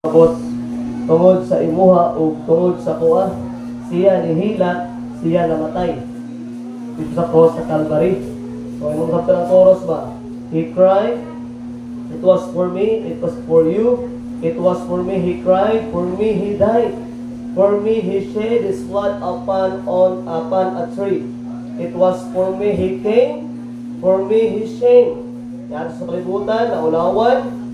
Abot tungod sa imuha o tungod sa kuha, siya nihila, siya namatay dito sa cross sa Calvary. So imong sabta ng chorus ba? He cried, it was for me, it was for you, it was for me he cried, for me he died, for me he shed his blood upon a tree. It was for me he came, for me he shamed. Yan sa kalibutan na ulawan.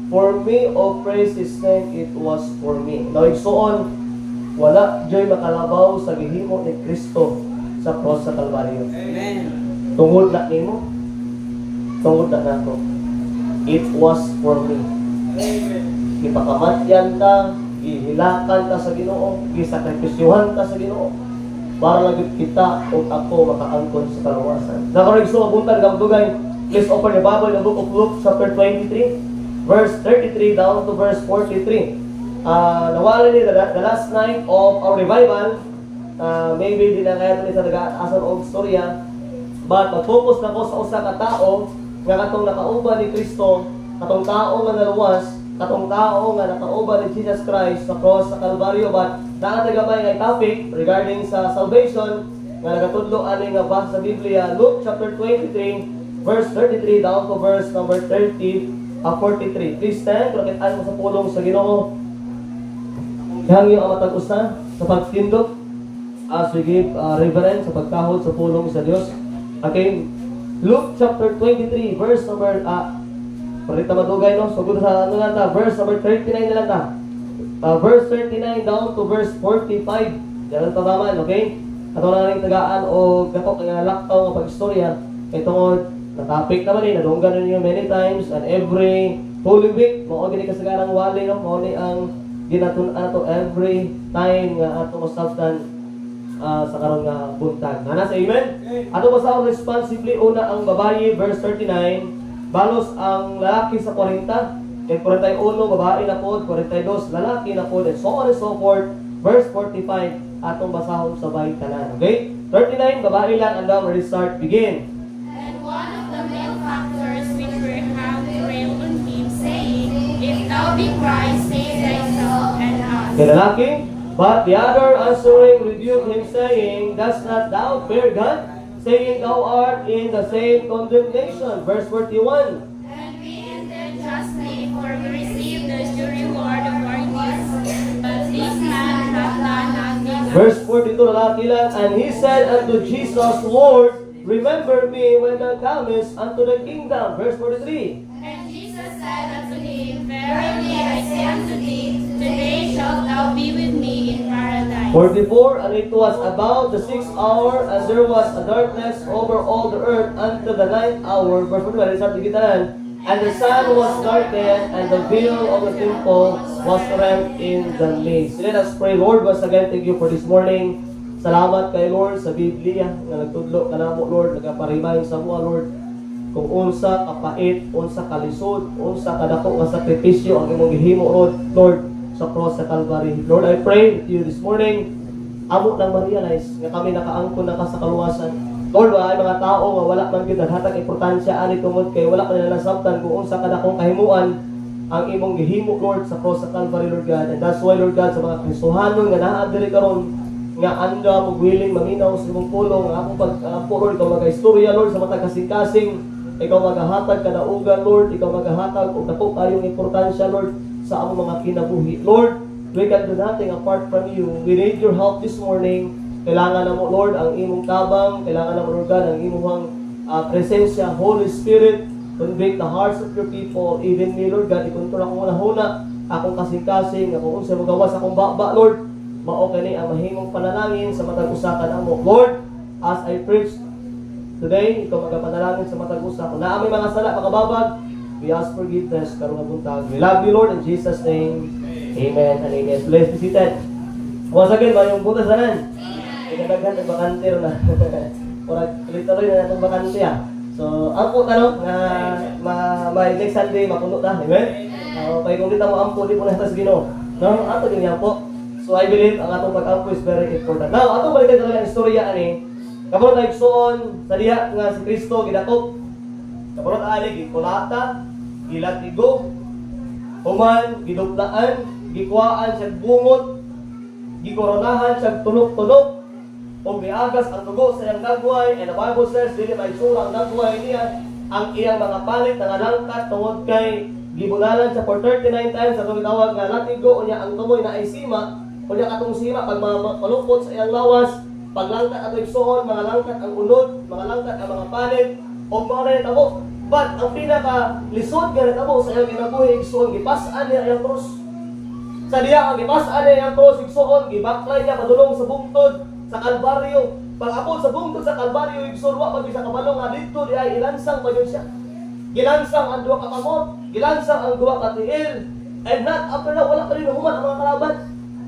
For me, oh praise His name, it was for me. Naigsoon, wala joy makalabaw sa gihimo ni Kristo sa cross sa Kalbaryo. Amen. Tungod na nimo, tungod na nato. It was for me. Amen. Ipakamatyan ka, ihilakan ka sa Ginoo, gisakripisyuhan ka sa Ginoo, para lang kita o ako makaangkon sa kaluwasan. Nakarigso mabuntag gamdugay. Please open your Bible in the book of Luke chapter 23. Verse 33 down to verse 43. Nawala ni the last night of our revival. Maybe di na kaya ito sa nag-aasan o storya. But mag-focus na ko sa usa ka tao nga katong nakauban ni Kristo, katong tao nga naluwas, katong tao nga nakauban ni Jesus Christ sa cross sa Calvario. But nakatagabay nga topic regarding sa salvation nga nagatudlo ani nga basa sa Biblia. Luke chapter 23 verse 33 down to verse number 43. Please stand, rakitaan mo sa pulong sa Ginoo. Hangyo ang matag usa sa pagtindog as we give reverence sa pagkahod sa pulong sa Dios. Okay, Luke chapter 23 verse number parita madugay no, sugod sa ano lang ta, verse number 39 na lang ta. Verse 39 down to verse 45. Diyan ta taman, okay? Ato na ring tagaan o gatok nga laktaw nga pag-istorya kay tungod na topic naman eh, nadunggan ninyo many times and every Holy Week, mao gini kasagarang wali no, mao ni ang ginatun ato every time nga ato masabtan sa karon nga buntag. Ana sa amen. Ato basahon responsibly una ang babayi verse 39, balos ang lalaki sa 40, kay 41 babae na pod, 42 lalaki na pod, and so on and so forth. Verse 45 atong basahon sabay tanan. Okay? 39 babae lang andam, restart begin. One of the male factors which were held railed on him, saying, If thou be Christ, save thyself and us. The lalaki, but the other answering rebuked him, saying, Dost not thou fear God, saying thou art in the same condemnation. Verse 41. And we ended justly, for we received the due reward of our deeds. But this man hath done nothing. Verse 42, lalaki lang, and he said unto Jesus, Lord, remember me when thou comest unto the kingdom. Verse 43. And Jesus said unto him, Verily I say unto thee, today shalt thou be with me in paradise. 44, and it was about the 6th hour, and there was a darkness over all the earth unto the 9th hour. Verse 41, and the sun was darkened, and the veil of the temple was rent in the midst. Let us pray. Lord, once again, thank you for this morning. Salamat kay Lord sa Biblia nga nagtudlo kanamo Lord, nagaparimind sa mo Lord kung unsa kapait, unsa kalisod, unsa kadako nga sakripisyo ang imong gihimo Lord sa cross sa Calvary. Lord, I pray to you this morning, amo nang ma-realize nga kami nakaangkon na ka sa kaluwasan. Lord, ay mga tao nga wala man gyud naghatag importansya ani tungod kay wala kanila nasabtan kung unsa kadakong kahimuan ang imong gihimo Lord sa cross sa Calvary, Lord God. And that's why Lord God, sa mga Kristohanon nga naa diri karon nga anda mo willing maminaw sa imong pulong nga akong pag-Lord, ikaw mag-istorya Lord sa matag kasing-kasing, ikaw maghahatag kadaugan Lord, ikaw maghahatag og dako kayong importansya Lord sa among mga kinabuhi. Lord, we can do nothing apart from you. We need your help this morning. Kailangan na mo Lord ang imong tabang, kailangan na mo Lord God ang imong presensya. Holy Spirit, convict the hearts of your people, even me Lord God, ikontrol akong una-huna, akong kasing-kasing, akong unsay mo gawas, akong baba Lord. Mao kani ang mahimong panalangin sa matag usa kanamo. Lord, as I preach today, ikaw magapanalangin sa matag usa. Kung naa may mga sala makababag, we ask forgiveness karong buntag. We love you Lord in Jesus name. Amen and amen. Please be seated. Once again, mayong butas tanan. Ikadaghan ang bakante na. Ora literal na natong bakante ah. So, ampo tanong nga may next Sunday mapuno ta. Amen. Kay kung kita mo ampo di po na sa Ginoo. No, ato din ampo. So I believe ang atong pag-ampo is very important. Now, atong balikan talaga ang istorya ani. Karon nagsuon sa diha nga si Kristo gidakop. Karon ali gikulata, gilatigo, Human, giduplaan, gikuhaan siya bungot, gikoronahan siya tunok-tunok, o giagas ang dugo sa iyang dagway, and the Bible says, dili maitsura ang dagway niya, ang iyang mga palit na langkat tungod kay gibunalan siya for 39 times, ang tawag nga latigo, unya ang tumoy na ay sima, unya katong sima, pag malupot sa iyang lawas, paglangkat at igsoon, mga langkat ang unod, mga langkat ang mga palit, o mga na itabo. But ang pinaka-lisod nga natabo sa iyang ginabuhi, igsoon, gipasaan niya iyang krus. Sa diya, ang gipasaan niya iyang krus, igsoon, gibaklay niya, padulong sa bungtod, sa Kalbaryo. Pag-apod sa bungtod sa Kalbaryo, igsoon, wa pag isa kabalong nga dito, di ay ilansang pa yun siya. Gilansang ang duwa kakamot, gilansang ang duwa katiil, and not after that, wala pa rin human ang mga kalaban.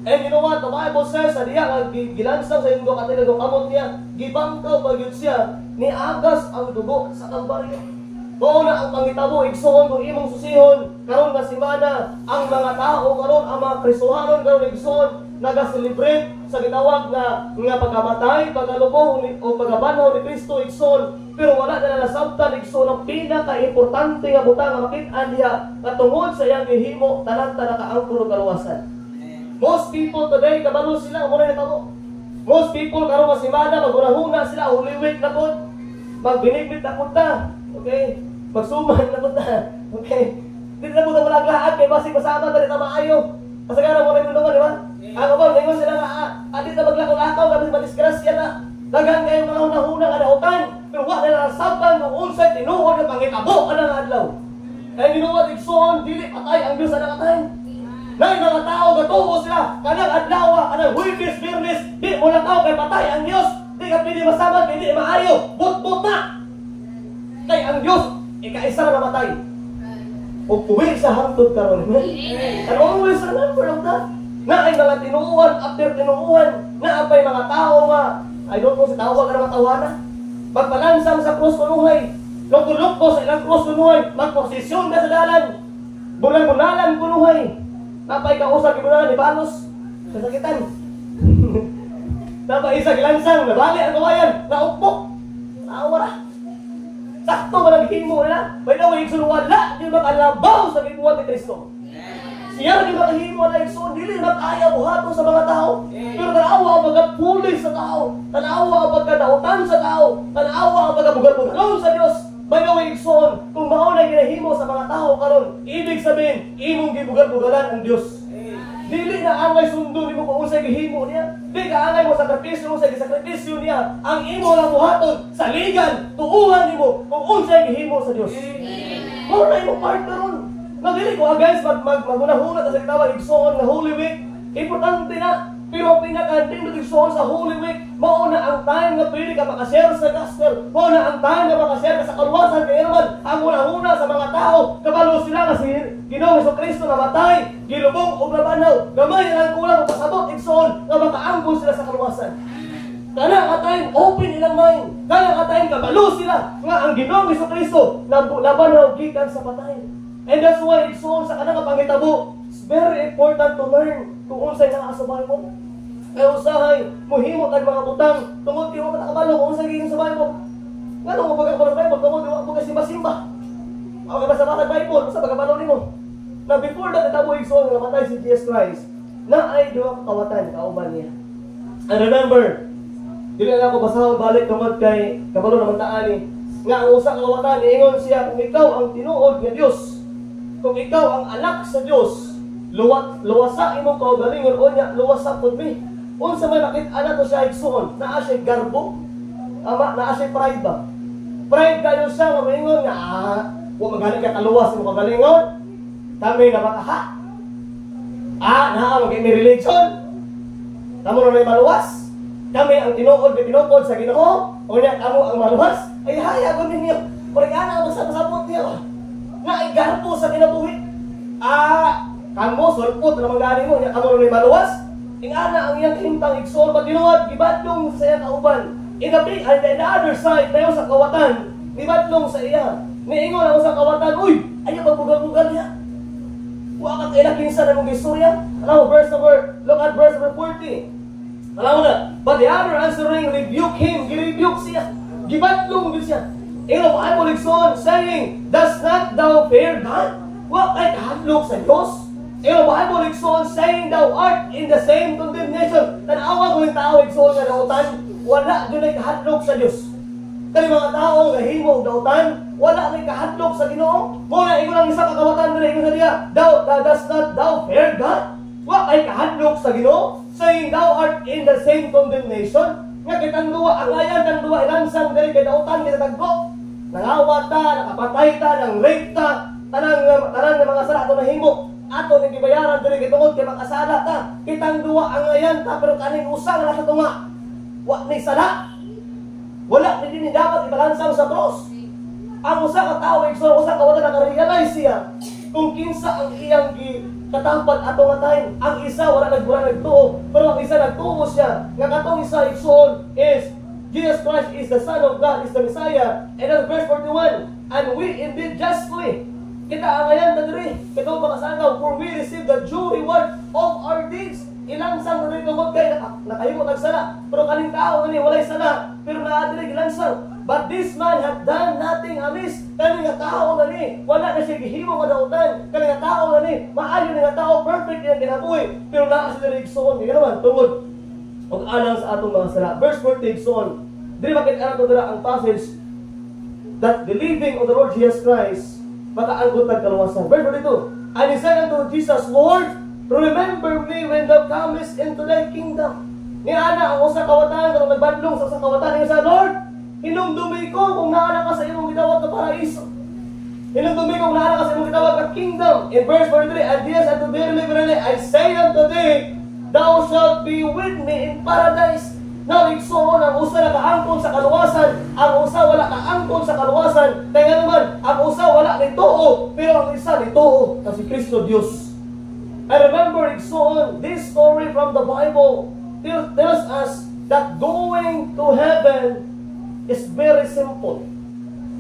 And you know what? The Bible says, sa diya, ang gilansang sa yung duwa katiil, ang kamot niya, gibangkaw pa yun siya, niagas ang dugo sa Kalbaryo. Mao na ang pangitabo, igsoon kung imong susihon, karon nga semana, ang mga tao karon, ang mga Kristohanon karon igsoon, naga-celebrate sa gitawag nga pagkamatay, pagkalubong o pagkabanaw ni Kristo igsoon, pero wala na nasabtan igsoon ang pinaka-importante nga butang nga makit-an diha katungod sa iyang gihimo tanan ta nakaangkon og kaluwasan. Most people today kabalo sila mo na nitabo. Most people karon nga semana maghunahuna sila, Holy Week na pud, magbinibit na pud ta. Okay? Magsuman na pud ta. Okay? Dili na pud ta malaglaag kay basig masama ta dito maayo. Kasagaran mo rin nulungan, di ba? Ang abang, ngayon sila nga, atit na maglakaw-lakaw, kapit madisgrasya na. Dagan kayo mga hunahunang adautan, pero wala na nasaban kung unsay tinuod ng pangitabo ka ng adlaw. Kaya ginuwad, igsoon, dili patay ang Diyos sa nakatayin. Nay mga tao, gatubo sila, kanang adlaw, kanang Huwebes, Biyernes, di mo lakaw kay patay ang Diyos. Di ka pili masaban, pili maayo, but-but na. Kay ang Diyos, ikaisa na matay. O puwi sa hangtod karon. And always remember of that. Na ay mga tinuuhan, after tinuuhan, na apay mga tao nga, I don't know si tawag na matawanan. Magpalansang sa krus kunuhay, loko-loko sa ilang krus kunuhay, magposisyon ka sa dalan, bulan-bunalan kunuhay, napay kausap ibunalan ni Panos, kasakitan. Napay isa gilansang, nabali ang kawayan, naupok, naawara. Sakto ba naghimo nila? By the way, wala yung makalabaw sa gibuhat ni Kristo. Siya rin makahimo na igsoon, dili makaya buhaton sa mga tao. Pero tanawa ang pagkapulis sa tao, tanawa ang pagkadautan sa tao, tanawa ang pagkabugal-bugalon sa Diyos. By the way, igsoon, kung mao na ginahimo sa mga tao karon, ibig sabihin, imong gibugal-bugalan ang Diyos. Dili na angay sundo nimo kung unsay gihimo niya. Di ka angay mo sakripisyo unsay gisakripisyo niya. Ang imo lang buhaton sa ligan, tuuhan nimo kung unsay gihimo sa Dios. Mo na imo part karon. Nagdili ko guys magunahuna ta sa gitawag igsoon nga Holy Week. Importante na. Pero pinaka-intended igsoon sa Holy Week, mao na ang time nga pwede ka makashare sa gospel. Mao na ang time nga makashare ka sa kaluwasan kay naman ang una-una sa mga tao. Kabalo sila nga si Ginoong Jesucristo namatay, gilubong og nabanaw. Gamay lang kulang og pasabot igsoon nga makaangkon sila sa kaluwasan. Kana ka time open ilang mind. Kana ka time kabalo sila nga ang Ginoong Jesucristo nabanaw gikan sa patay. And that's why igsoon sa kanang pangitabo, it's very important to learn kung unsay naa sa Bible. Kaya usahay, muhimo tag mga butang, tungod di mo matakabalo kung unsay gikan sa Bible. Ngano mo pagkabalo sa Bible, tungod di mo simba-simba. Ako ka basa-basa Bible, basta pagkabalo nimo. Na before that itabo igsoon nga matay si Jesus Christ, na ay duha ka kawatan kauban niya. And remember, dili na ako basahon balik tungod kay kabalo naman taani nga ang usa ka kawatan niingon siya kung ikaw ang tinuod nga Dios. Kung ikaw ang anak sa Diyos, luwasa imong kaugalingon o niya, luwasa pud mi. Unsa may makit-ana to siya igsoon, naa siya garbo, naa siya pride ba? Pride kayo siya, mamingon nga, kung magaling ka kaluwas imong kaugalingon, kami na makaha. Naa maging religion, kamo na may maluwas, kami ang tinukod sa Ginoo, o niya kamo ang maluwas, ay hayagon ninyo, kurigana ang masabot niya. Nga igarpo sa kinabuhi. Kamo, sulpot na manggani mo, kamo rin maluwas. Ingana ang iyang hintang igsoon, patinuad, gibadlong sa iya kauban. In the other side, tayo sa kawatan, gibadlong sa iya. Niingon ako sa kawatan, uy, ayaw magbugal-bugal niya. Huwag at ilakinsa na mong istorya. Alam mo, look at verse number 40. Alam mo na, but the other answering, rebuke him, girebuke siya. Gibadlong din siya. In the Bible, saying, does not thou fear God? Wa kay kahadlok sa Dios. Yung Bible igsoon saying thou art in the same condemnation. Tanawa ko yung tao igsoon nga dautan, wala dunay kahadlok sa Dios. Kani mga tao nga himo og dautan, wala nay kahadlok sa Ginoo. Mo na ingon ang isa ka kawatan diri ingon sa diya, does not thou fear God? Wa kay kahadlok sa Ginoo, saying thou art in the same condemnation. Nga kitang duwa angayan tang duwa ilansang diri kay dautan kita tagko. Nangawat ta, nakapatay ta, nang rape ta, tanang nga mga sala ato nahimo. Ato ning gibayaran diri kay tungod kay makasala ta. Kitang duwa angayan ta pero kaning usa nga sa tunga. Wa ni sala. Wala ni dapat ibalansang sa cross. Ang usa ka tawo igsoon usa ka wala naka-realize siya kung kinsa ang iyang katapat ato nga time. Ang isa wala nagtuo, pero ang isa nagtuo siya. Nga katong isa igsoon is Jesus Christ is the Son of God, is the Messiah. And then verse 41, and we indeed justly, kita angayan na diri, kita makasagaw, for we receive the due reward of our deeds. Ilansang na rin tungkol kay nakahimo nagsala. Pero kaning tao ni walay sala, pero naadiri ilansang. But this man had done nothing amiss. Kaning nga tao na ni, wala na siya gihimo nga dautan. Kaning nga tao na ni, maayo nga tao, perfect niya kinabuhi. Pero naa siya diri igsoon, nga naman tungod og alang sa atong mga sala. Verse 40 igsoon. Dili makit-anak to dira ang passage that believing on the Lord Jesus Christ makaanggot ng kaluwasan. Verse 42. And he said unto Jesus, Lord, remember me when thou comest into thy kingdom. Ni ana ang usa kawatan kung nagbadlong sa kawatan niya sa Lord, hinumdumi ko kung naana ka sa imong gitawag na paraiso. Hinumdumi ko kung naana ka sa imong gitawag na kingdom. In verse 43, and Jesus unto thee, verily I say unto thee, thou shalt be with me in paradise. Now, igsoon ang usa na kaangkon sa kaluwasan, ang usa wala kaangkon sa kaluwasan. Kaya naman, ang usa wala nituo, pero ang isa nituo kasi Kristo Dios. I remember igsoon this story from the Bible tells us that going to heaven is very simple.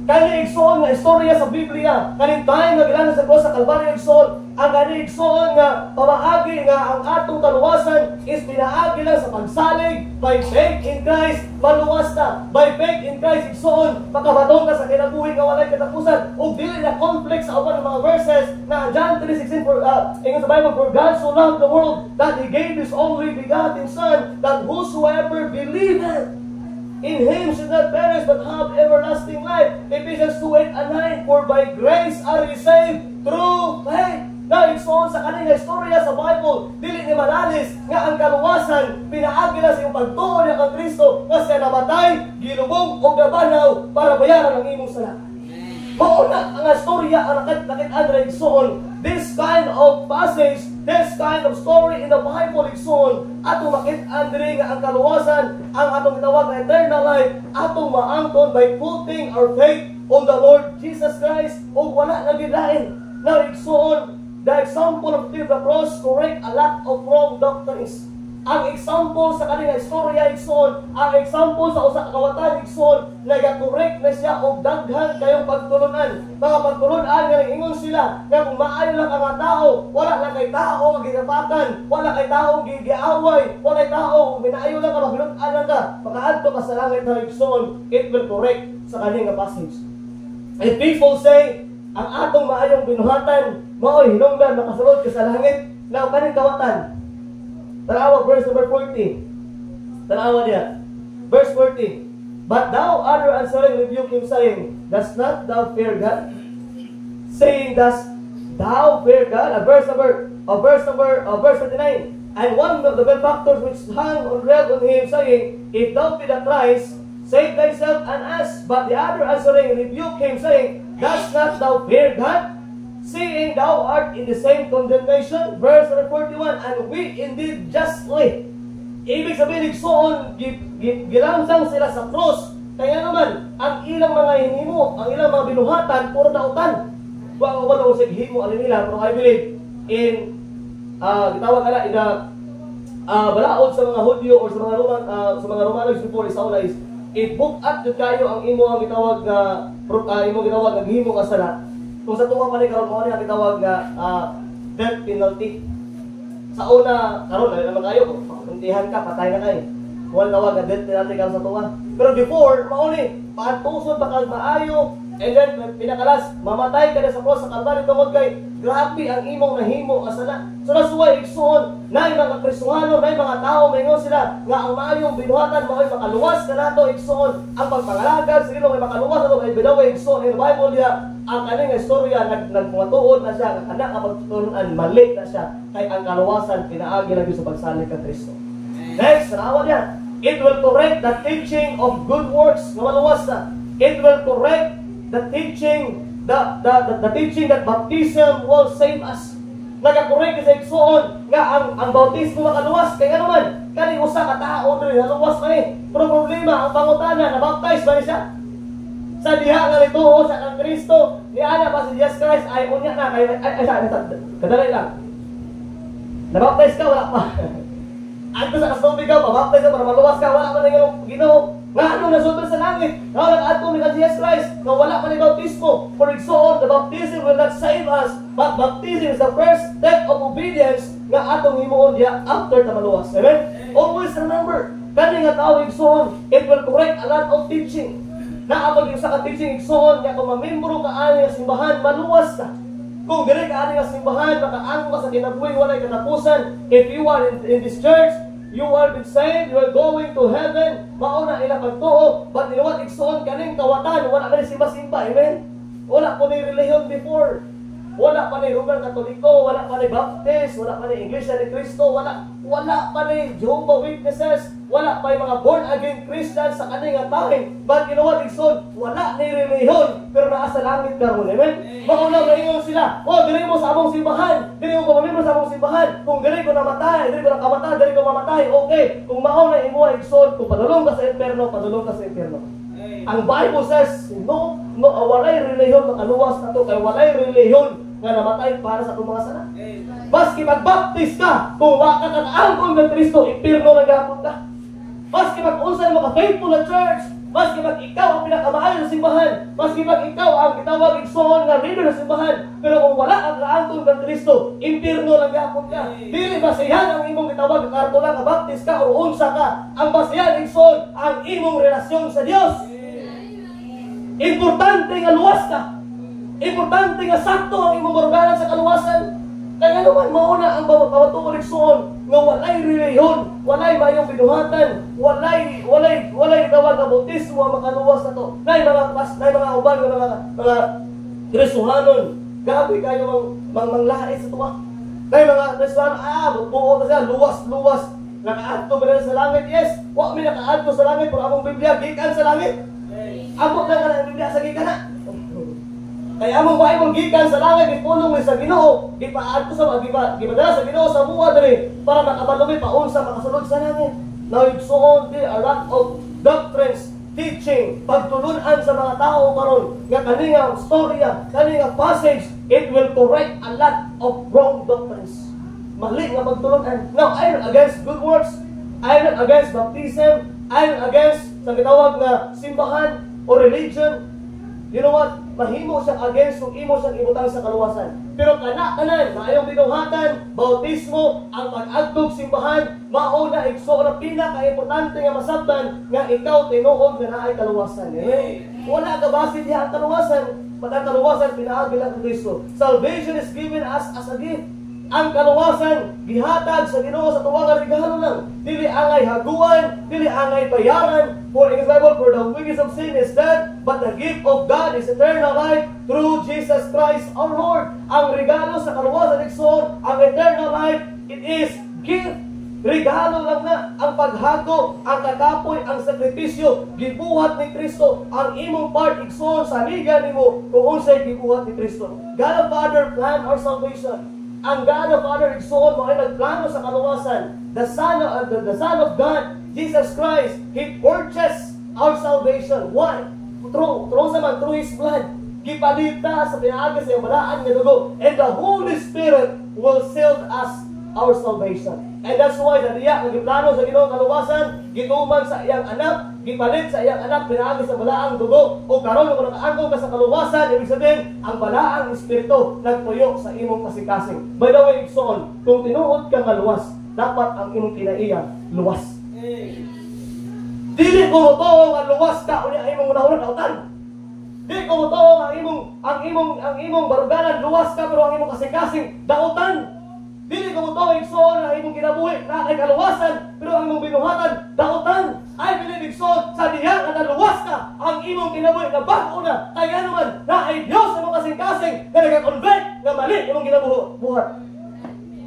Kani igsoon nga istorya sa Biblia, kaning time nga gilan sa cross sa Kalbaryo igsoon, ang kani igsoon nga pamaagi nga ang atong kaluwasan is pinaagi lang sa pagsalig by faith in Christ, maluwas ta. By faith in Christ igsoon, makabatong ka sa kinabuhi nga walay katapusan. Ug dili na complex sa uban ng mga verses na John 3:16 ingon sa Bible, for God so loved the world that He gave His only begotten Son, that whosoever believeth in Him should not perish but have everlasting life. Ephesians 2:8 and 9, for by grace are ye saved through faith. Now, igsoon sa kanina istorya sa Bible, dili ni malalis nga ang kaluwasan pinaagi na sa iyong pagtuo niya kang Kristo nga siya namatay, gilubog o gabanaw para bayaran ang imong sala. Mauna ang istorya ang nakit-an na igsoon. This kind of passage, this kind of story in the Bible igsoon, atong makit-an diri nga ang kaluwasan, ang atong gitawag na eternal life, atong maangkon by putting our faith on the Lord Jesus Christ o wala na gilain. Now igsoon, the example of the cross correct a lot of wrong doctrines. Ang example sa kanina istorya igsoon, ang example sa usa ka kawatan igsoon, nagakorek na siya og daghan kayong pagtulunan. Mga pagtulunan nga ingon sila nga kung maayo lang ang tao, wala lang kay tao nga ginapatan, wala kay tao gigiaway, wala kay tao minaayo lang ka maglunan lang ka, makaadto ka sa langit na igsoon, it will correct sa kanina passage. And people say, ang atong maayong binuhatan, maoy hinungdan makasulod ka sa langit, na kaning kawatan. Tanawa, verse number 40. Tanawa niya. Verse 40. But thou, other answering, rebuke him, saying, does not thou fear God? Saying, does thou fear God? Verse 39. And one of the benefactors which hung on rail on him, saying, if thou be the Christ, save thyself and us. But the other answering, rebuke him, saying, does not thou fear God? Seeing thou art in the same condemnation. Verse 41, and we indeed justly. Ibig sabihin, igsoon, gilansang sila sa cross. Kaya naman, ang ilang mga hinimo, ang ilang mga binuhatan, puro dautan. Wala ko sa himo, alin nila, pero I believe in, gitawag ka na, in the, balaod sa mga Hudyo or sa mga Romanos before isauna is, i-book at kayo ang imo ang gitawag na, imo gitawag na himo kasala. Kung sa tuwa pa rin karon mo niya kitawag nga death penalty. Sa una, karon na naman kayo, kuntihan ka, patay na kayo. Kung tawag nga death penalty karon sa tuwa. Pero before, mauni, paantuson pa kag maayo, And then, pinakalas, mamatay ka na sa cross sa Kalbaryo tungod kay grabe ang imong nahimo asana. So that's why igsoon, na mga Kristohano, na mga tao, mayngon sila, nga ang maayong binuhatan, mao'y makaluwas ka na to, igsoon, ang pagpangalagad, sige no, may makaluwas na to, may bilaway, igsoon, in the Bible niya, ang kaning istorya, nagmatuod na siya, anak ang magtutunan, mali na siya, kay ang kaluwasan, pinaagi lang sa pagsalig ka Kristo. Next, sanawan yan, it will correct the teaching of good works, na maluwas na. It will correct the teaching, the teaching that baptism will save us. Nagakorek sa igsoon nga ang bautismo makaluwas kay ano man kani usa ka tawo diri haluwas man ni. Pero problema ang pangutana na baptize ba ni siya? Sa diha nga nituo sa kang Kristo, ni ana ba si Jesus Christ ay unya na kay kadali lang. Na-baptize ka wala pa. Ato sa kasubig ka, mabaptize ka para maluwas ka, wala pa na yung Ginoo. Nga ano nasulod sa langit, nga nag-ato ni Jesus Christ, nga wala pa ni bautismo. For example, the baptism will not save us, but baptism is the first step of obedience nga atong himuon diya after ta maluwas. Amen? Always remember, kani nga tao igsoon, it will correct a lot of teaching. Naapag yung sa ka-teaching igsoon, nga kung mamembro ka ani nga simbahan, maluwas ka. Kung diri ka ani nga simbahan, makaangko ka sa kinabuhi, walay katapusan. If you are in this church, you are been saved, you are going to heaven, mauna ila pagtuo, but niluwat igsoon kaning kawatan, wala ka ni simba-simba, amen? Wala po ni religion before. Wala pa ni Roman Katoliko, wala pa ni Baptist, wala pa ni Iglesia ni Cristo, wala pa ni Jehovah Witnesses, wala pa yung mga born-again Christians sa kaning time. But you know what, igsoon, wala ni religion, pero nasa langit karon, amen? Mauna na sila, diri mo sa among simbahan, diri mo pamimembro sa among simbahan, kung diri ko namatay, diri ko nakamatay, diri ko mamatay, okay. Kung mauna imo igsoon, kung padulong ka sa impierno, padulong ka sa impierno. Ang Bible says, walay religion, makaluwas na to, kay walay religion nga namatay para sa itong mga sana. Maski magbaptis ka, kung waka kakaangkon ng Kristo, impirno na gapon ka. Maski mag-unsay mo ka-faithful na church, maski mag-ikaw ang pinakamahal na simbahan, maski mag-ikaw ang gitawag igsoon nga leader na simbahan, pero kung wala ang kaangkon ng Kristo, impirno lang gapon ka. Dili basihan ang imong gitawag nga karto lang, baptis ka o unsa ka. Ang basihan igsoon ang imong relasyon sa Dios. Importante nga luwas ka. Importante nga sakto ang imong maruganan sa kaluwasan. Kaya naman mauna ang pamatuon igsoon nga walay relihiyon, walay mayong binuhatan, walay tawag nga bautismo ang makaluwas na to. Nay mga uban nga mga Kristohanon, gabi kayo manglait sa tuwa. Nay mga Kristohanon, buo na siya, luwas, nakaadto ba na sa langit? Yes, wa mi nakaadto sa langit, pero among Biblia gikan sa langit. Abot na ka ng Biblia sa gikan na. Kaya among Bible gikan sa langit, gipulong ni sa Ginoo, gipaadto sa gipadala sa Ginoo sa buwa diri para makabalumi pa unsa makasulod sa langit. Now igsoon di a lot of doctrines, teaching, pagtulunan sa mga tao karon nga kaninga storya, kaninga passage, it will correct a lot of wrong doctrines. Mali nga pagtulunan. Now I'm against good works, I'm not against baptism, I'm against sa gitawag nga simbahan o religion. You know what? Mahimo siyang against kung imo siyang ibutang sa kaluwasan. Pero kana-kanan, maayong binuhatan, bautismo, ang pag-agtog simbahan, mao na igsoon na pinaka-importante nga masabtan nga ikaw tinuod nga naay kaluwasan. Wala ka base diha ang kaluwasan, pag ang kaluwasan pinaagi lang ng Kristo. Salvation is given us as a gift. Ang kaluwasan gihatag sa Ginoo sa tuwa nga regalo lang. Dili angay haguan, dili angay bayaran. For in the Bible, for the wages of sin is death, but the gift of God is eternal life through Jesus Christ our Lord. Ang regalo sa kaluwasan igsoon, ang eternal life, it is gift. Regalo lang na ang paghago, ang katapoy, ang sakripisyo, gibuhat ni Kristo. Ang imong part igsoon sa liga nimo kung unsay gibuhat ni Kristo. God the Father planned our salvation. Ang God the Father igsoon mo ay nagplano sa kaluwasan. The Son of God, Jesus Christ, He purchased our salvation. Why? Through His blood. Gipalita sa pinaagi sa iyong balaan nga dugo. And the Holy Spirit will seal us our salvation. And that's why nadiya ang giplano sa Ginoo kaluwasan, gituman sa iyang anak, gipalit sa iyang anak pinaagi sa balaang dugo. O karon kung nakaangkon ka sa kaluwasan, ibig sabihin ang balaang espiritu nagtuyo sa imong kasing-kasing. By the way, igsoon, kung tinuod ka kaluwas, dapat ang imong kinaiya luwas. Dili ko mo to nga luwas ka unya imong unahon kautan. Di ko mo ang imong baruganan luwas ka pero ang imong kasing-kasing dautan. Dili ko mo igsoon ang imong kinabuhi na kay kaluwasan pero ang imong binuhatan dautan. I believe igsoon sa diha nga naluwas ka ang imong kinabuhi na bag-o na kay anuman na ay Dios sa imong kasing-kasing nga nagka-convert nga mali imong kinabuhat.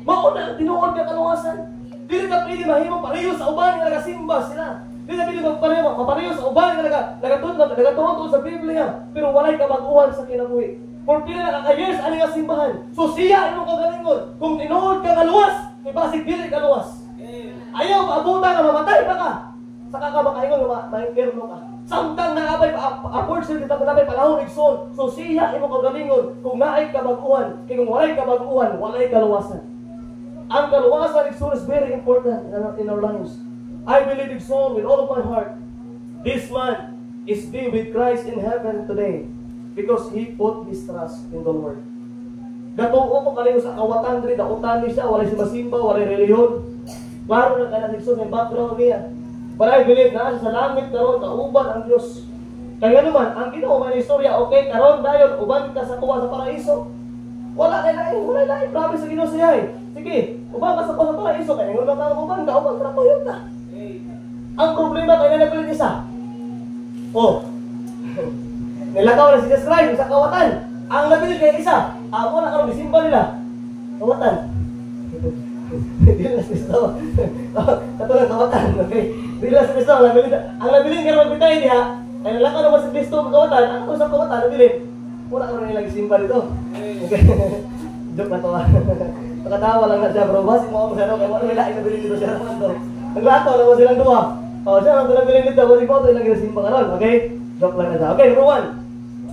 Mao na tinuod ka kaluwasan. Dili ka pwede mahimong pareho sa uban nga nagasimba sila. Dili ka pwede mapareho sa uban nga nagatungod sa Biblia pero walay kabag-uhan sa kinabuhi. For pila na ka-years ani nga simbahan. So siya imong kagalingon kung tinuod ka kaluwas, kay basig dili kaluwas. Ayaw paabutan nga mamatay pa ka. Saka ka makaingon nga ma-inferno ka. Samtang naabay opportunity ta naabay panahon igsoon. So siya imong kagalingon kung naay kabag-uhan, kay kung walay kabag-uhan, walay kaluwasan. Ang kaluwasan igsoon is very important in our lives. I believe igsoon with all of my heart. This man is be with Christ in heaven today. Because he put his trust in the Lord. Gatuo ko kalayo sa kawatan diri, dautan ni siya, walay simba, walay reliyon. Klaro na kaya nagsun ng background niya. But I believe na sa langit karon kauban ang Dios. Kaya naman, ang Ginoo may istorya, okay, karon dayon uban ka sa tuwa sa paraiso. Wala lain, promise sa Ginoo siya. Sige, uban ka sa tuwa sa paraiso, kaya ngayon ka uban ka, uban ka tuyod ka. Ang problema kaya nagpalit isa. Oh. Nilakaw na si Jesus Christ sa kawatan. Ang nabilin kay isa, amo na karon bisimba nila. Kawatan. Dili na sa Kristo. Katulad kawatan, okay? Dili na sa Kristo ang nabilin karon bitay diha. Ay nilakaw naman si Kristo ang kawatan. Ano sa kawatan nabilin? Muna karon nila gisimba dito. Okay. Joke na to. Nakatawa lang na siya, bro. Basi mo sa ano kay wala nila nabilin dito siya naman to. Naglato na mo silang duha. Siya ang nabilin dito, basi mo to ilang gisimba karon, okay? Joke lang na siya. Okay, number 1.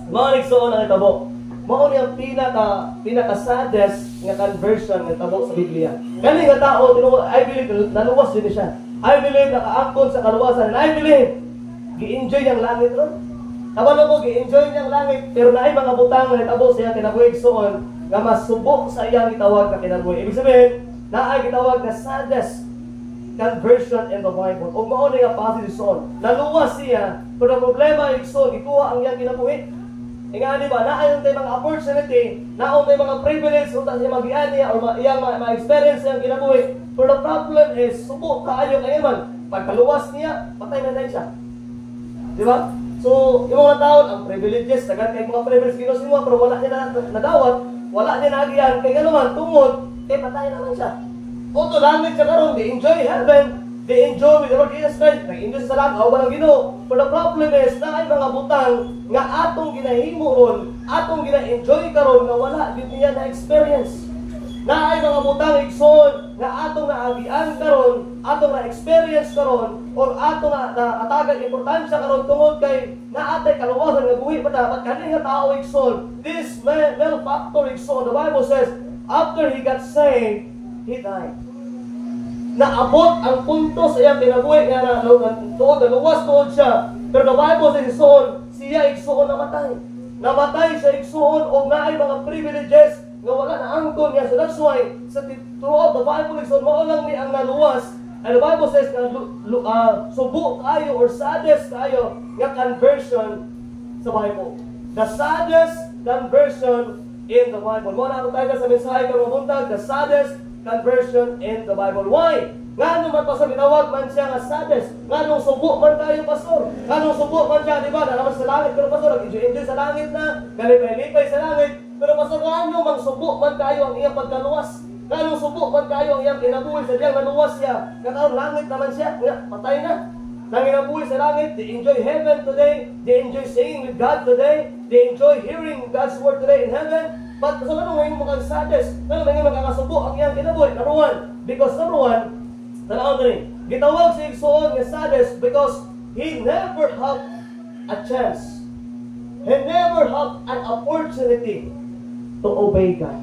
Mga nagsuon ang itabo. Mao ni ang pinaka-saddest nga conversion nga tabo sa Biblia. Kani nga tao, I believe naluwas din siya. I believe nakaangkon sa kaluwasan. And I believe gi-enjoy niyang langit ron. Kabalo ko gi-enjoy niyang langit pero naay mga butang nga tabo siya kinabuhi igsoon nga masubok sa iyang gitawag ka kinabuhi. Ibig sabihin, naay gitawag na saddest conversion in the Bible. O mao ni nga passage igsoon. Naluwas siya pero ang problema igsoon gikuha ang iyang kinabuhi. Nga di ba, naayon tayo mga opportunity, naon tayo mga privilege, kung tayo mag-ian niya, o iyang ma-experience niyang kinabuhi. But the problem is, subo kaayo kayo man. Pagkaluwas niya, patay na siya. Di ba? So, yung mga taon, ang privileges, tagan kayo mga privileges ginusin mo, pero wala niya na nadawat, wala niya nagiyan, kaya naman, tungod, patay naman siya. O to, langit siya karon, they enjoy heaven, they enjoy with the Lord Jesus Christ. Nag-enjoy sa lahat, awa ng Ginoo. But the problem is, na ay mga butang nga atong ginahimo ron, atong gina-enjoy karon nga wala din niya na-experience. Na ay mga butang igsoon nga atong naagian karon, atong na-experience karon, o atong na-atagan importansya karon tungod kay naatay kaluwasan nga buhi pa dapat kani nga tao igsoon. This malefactor igsoon, the Bible says, after he got saved, he died. Naabot ang punto sa iyang kinabuhi nga naluwas tuod siya. Pero the Bible says igsoon, siya igsoon namatay. Namatay siya igsoon o nga ay mga privileges nga wala na angkon niya. So that's why throughout the Bible igsoon mao lang ni ang naluwas. And the Bible says subo kayo or saddest kayo nga conversion sa Bible. The saddest conversion in the Bible. Mo na tayo sa mensahe karong buntag, the saddest conversion in the Bible. Why? Nga man pastor, tinawag man siya nga saddest. Nga nung subo man tayo, pastor. Nga nung subo man siya, di ba? Nalaman sa langit. Pero pastor, nag-enjoy sa langit na. Galipay-lipay sa langit. Pero pastor, nga nung mang subo man tayo ang iyang pagkaluwas. Nga nung subo man tayo ang iyang kinabuhi sa diyang naluwas siya. Kakaroon langit naman siya. Kaya patay na. Nang kinabuhi sa langit, they enjoy heaven today. They enjoy singing with God today. They enjoy hearing God's word today in heaven. But so ano ngayon magkakasaddest? Ano ngayon magkakasubo ang iyang kinabuhi? Number 1, because number 1, tanaw na rin, gitawag si igsoon nga saddest because he never had a chance. He never had an opportunity to obey God.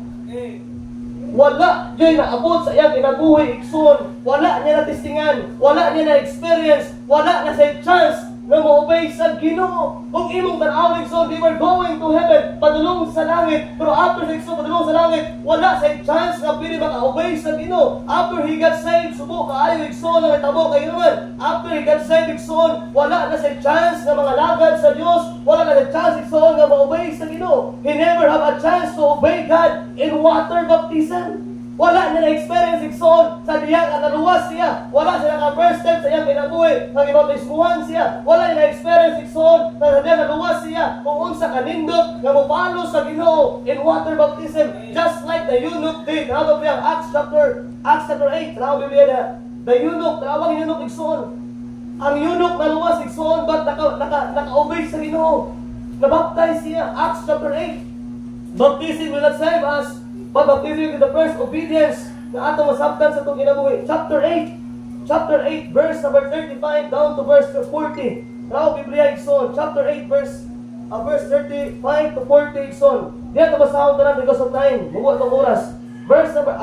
Wala dyan naabot sa iyang kinabuhi igsoon. Wala niya na testingan. Wala niya na experience. Wala na sa chance na mo-obey sa Ginoo. Kung imong tanaw igsoon, they were going to heaven, padulong sa langit. Pero after igsoon, padulong sa langit, wala sa chance na pili maka-obey sa Ginoo. After he got saved, subo kaayo igsoon na itabo kayo naman. After he got saved igsoon, wala na sa chance na mga lagad sa Dios, wala na sa chance igsoon na ma-obey sa Ginoo. He never have a chance to obey God in water baptism. Wala na na-experience igsoon sa diya at naluwas siya. Wala siya naka-first step sa iyang kinabuhi. Nag-ibautismuhan siya. Wala na na-experience igsoon sa diya naluwas siya. Kung unsa kanindot nga mopalo sa Ginoo in water baptism, just like the eunuch did. How about Acts chapter 8? Tawag Biblia na the eunuch, tawag eunuch igsoon. Ang eunuch naluwas igsoon, but naka-obey sa Ginoo. Nabaptize siya. Acts chapter 8. Baptism will not save us, but baptism is the first obedience na atong masabtan sa itong kinabuhi. Chapter 8, verse number 35 down to verse 40. Tawag Biblia igsoon. Chapter 8, verse 35 to 40 igsoon. Diyan ito masahon tanan because of time. Bubuhat ng oras. Verse number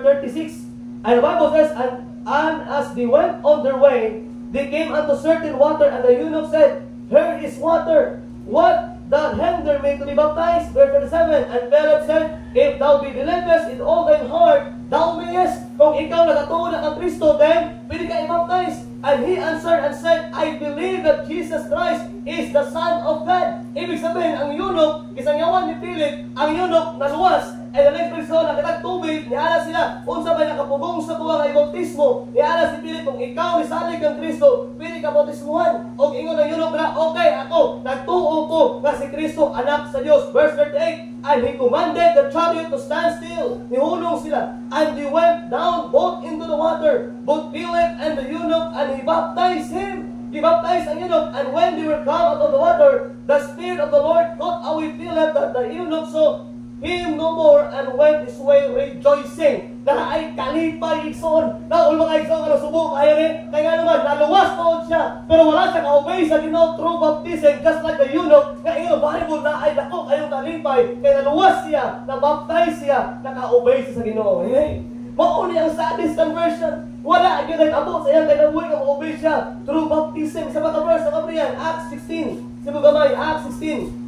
36. And the Bible says, and as they went on their way, they came unto certain water, and the eunuch said, here is water. What that hinder me to be baptized? Verse 37. And Philip said, if thou be believest in all thine heart, thou mayest. Kung ikaw nagatuo na kang Kristo, then pwede ka i-baptize. And he answered and said, I believe that Jesus Christ is the Son of God. Ibig sabihin, ang eunuch, isang yawan ni Philip, ang eunuch naluwas. And the next verse, nakatag tubig, niala sila, unsa ba'y nakapugong sa tuwa nga ibautismo, niala si Philip, kung ikaw ni salig ng Kristo, pwede ka bautismuhan. O ingon ng eunuch na, okay, ako, nagtuo ko na si Kristo, anak sa Diyos. Verse 38, and he commanded the chariot to stand still. Nihulong sila, and they went down both into the water, both Philip and the eunuch, and he baptized him. He baptized ang eunuch, and when they were come out of the water, the Spirit of the Lord took away Philip, that the eunuch saw him no more, and went his way rejoicing. Na ay kalipay igsoon. Na mga igsoon ka subok ayaw rin. Kaya naman, naluwas noon siya. Pero wala siya ka-obey sa Ginoo through baptism, just like the eunuch. Kaya yung Bible na ay dako kayong kalipay. Kaya naluwas siya, na-baptize siya, naka-obey siya sa Ginoo. Amen. Mauni ang sadist conversion. Wala yun nag-abot sa iyang kinabuhi nga ma-obey siya through baptism. Sa mga verse ng Gabriel, Acts 16. Sibo gamay, Acts 16.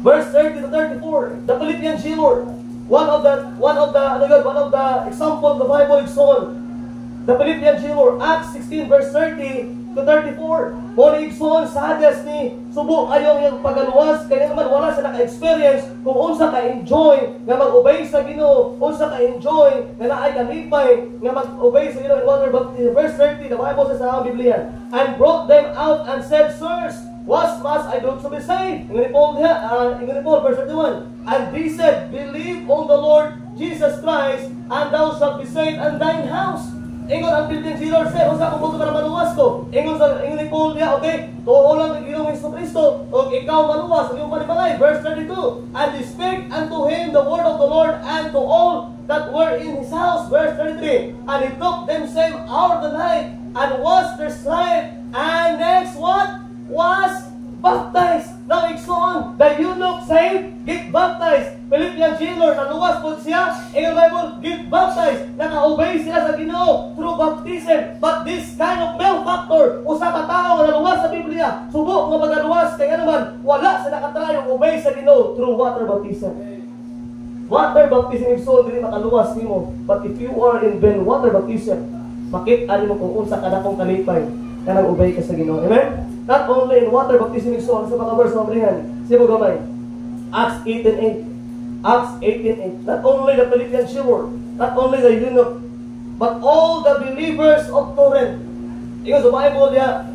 Verse 30 to 34. The Philippian jailer. One of the example of the Bible is on. The Philippian jailer, Acts 16 verse 30 to 34. Muli igsoon sa hadas ni subo kayong yung pagaluwas, kaya naman wala sa naka-experience kung unsa ka-enjoy nga mag-obey sa Ginoo, unsa ka-enjoy nga naay kalipay nga mag-obey sa Ginoo in water baptism. Verse 30, the Bible says sa Biblia, and brought them out and said, sirs, what must I do to be saved? Ingon ni Paul, verse 31. And they said, believe on the Lord Jesus Christ, and thou shalt be saved and thine house. Ingon ang Philippian jailer said, unsa kung buto para maluwas ko? Ingon ni Paul niya, okay, tuo lang ng Ginoong Kristo, o ikaw maluwas, ang iyong panibagay. Verse 32. And they spake unto him the word of the Lord, and to all that were in his house. Verse 33. And he took them same hour of the night, and washed their slave, and next what? Was baptized. Now igsoon, the eunuch saved, get baptized. Philippian jailer, naluwas po siya, in the Bible, get baptized. Naka-obey sila sa Ginoo through baptism. But this kind of malefactor, usa ka tao nga naluwas sa Biblia, subok nga pagaluwas, kaya naman, wala sa nakatrayo obey sa Ginoo through water baptism. Water baptism igsoon, dili makaluwas nimo. But if you are in water baptism, makita nimo kung unsa ka dakong kalipay ka nag-obey ka sa Ginoo. Amen? Not only in water baptism igsoon, sa mga verse ng Brihan, sibo gamay. Acts 18:8. Acts 18:8. Not only the Philippian jailer, not only the eunuch, but all the believers of Corinth. Ingon sa Bible niya,